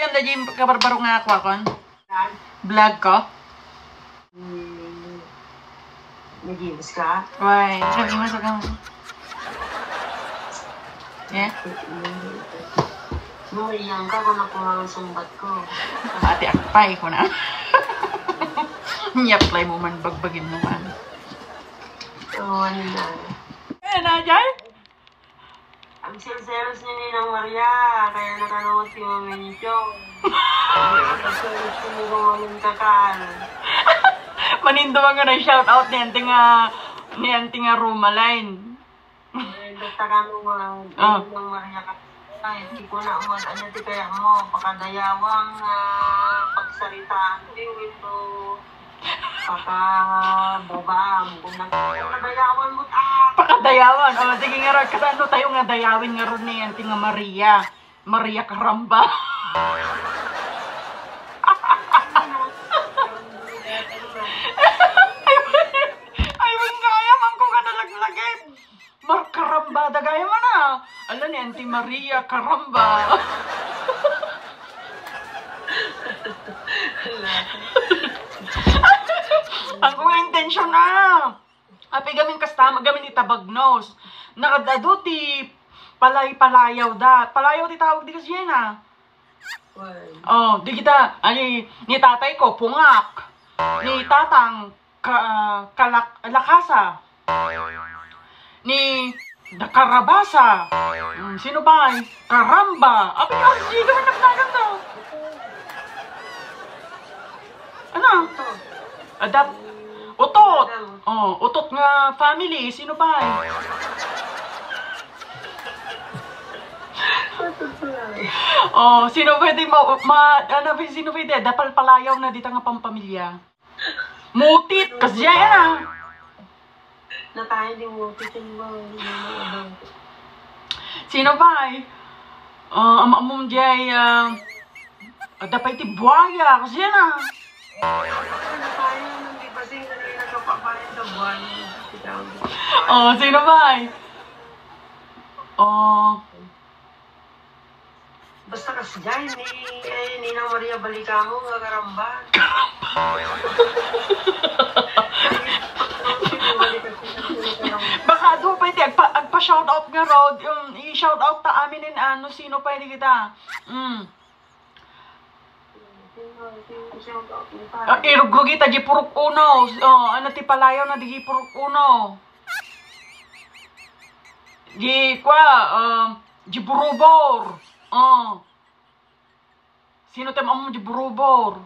yun, dahil kabarbaro nga ako akon. Vlog ko. Nagiwas ka? Why? Nagiwas ka mo. Yeah? Mayang ka kung ako ang sumbat ko. Ate, akpay ko na. I-apply mo man, bagbagin mo man. Oo, ano na. Eh, Najay? Ang sinceros ni Ninang Maria, kaya nakanood si Mami Chong. Sinceros ni Mami Kakal. Manindo nga na shoutout ni Auntie nga Rumaline. Dagtagan mo nga Ninang Maria ka. Ay, di ko na umat anya ti kaya mo, pakadayawang pagsaritaan ko ito. Pakababam, kung nagkadayawan mo Pakadayawan. O, sige nga ron. Kasano tayo nga dayawin nga ron ni Auntie nga Maria. Maria Caramba. Ay, kaya man ko ka nalaglagay. Caramba, dagaya man na. Alam ni Auntie Maria Caramba. Ang kong intensyon na. Api gamin kastama, gamin itabagnos. Nakadado ti palay-palayaw da. Palayaw ti tawag di kasi yan ah. Oh, di kita, ni tatay ko, pungak. Ni tatang, lakasa. Ni Karabasa. Sino ba? Karamba. Api ka, sige gamin nagtagan daw. Ano? Adapt. Utot! Oh, utot nga family. Sino ba? Oh, sino pwede sino pwede? Dapal palayaw na dito nga pampamilya. Mutit! Kasi yan ah. Na tayo di mutit yung ba? Sino ba? Amamong jay, dapay ti buhaya. Kasi yan ah. Oh, sino ba? Oh. Basta kasi dyan, Ninang Maria Balikamo nga karamban. Baka doon pwede, agpa-shoutout nga Rod, yung i-shoutout ta amin sino pwede kita. Irugo kita, di purok uno. Ano ti palayaw na di purok uno. Di burubor. Sino tem amo di burubor?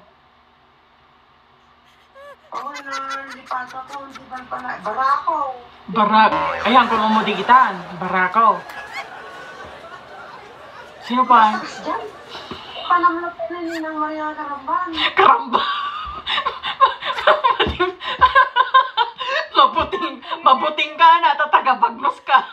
Lipasa ko, di ba pala? Barakaw. Ayan, kung amo di kitan. Barakaw. Sino pa? Panamlap na Ninang Maria Karamban. Karamba! Mabuting ka na, tatagabagnos ka.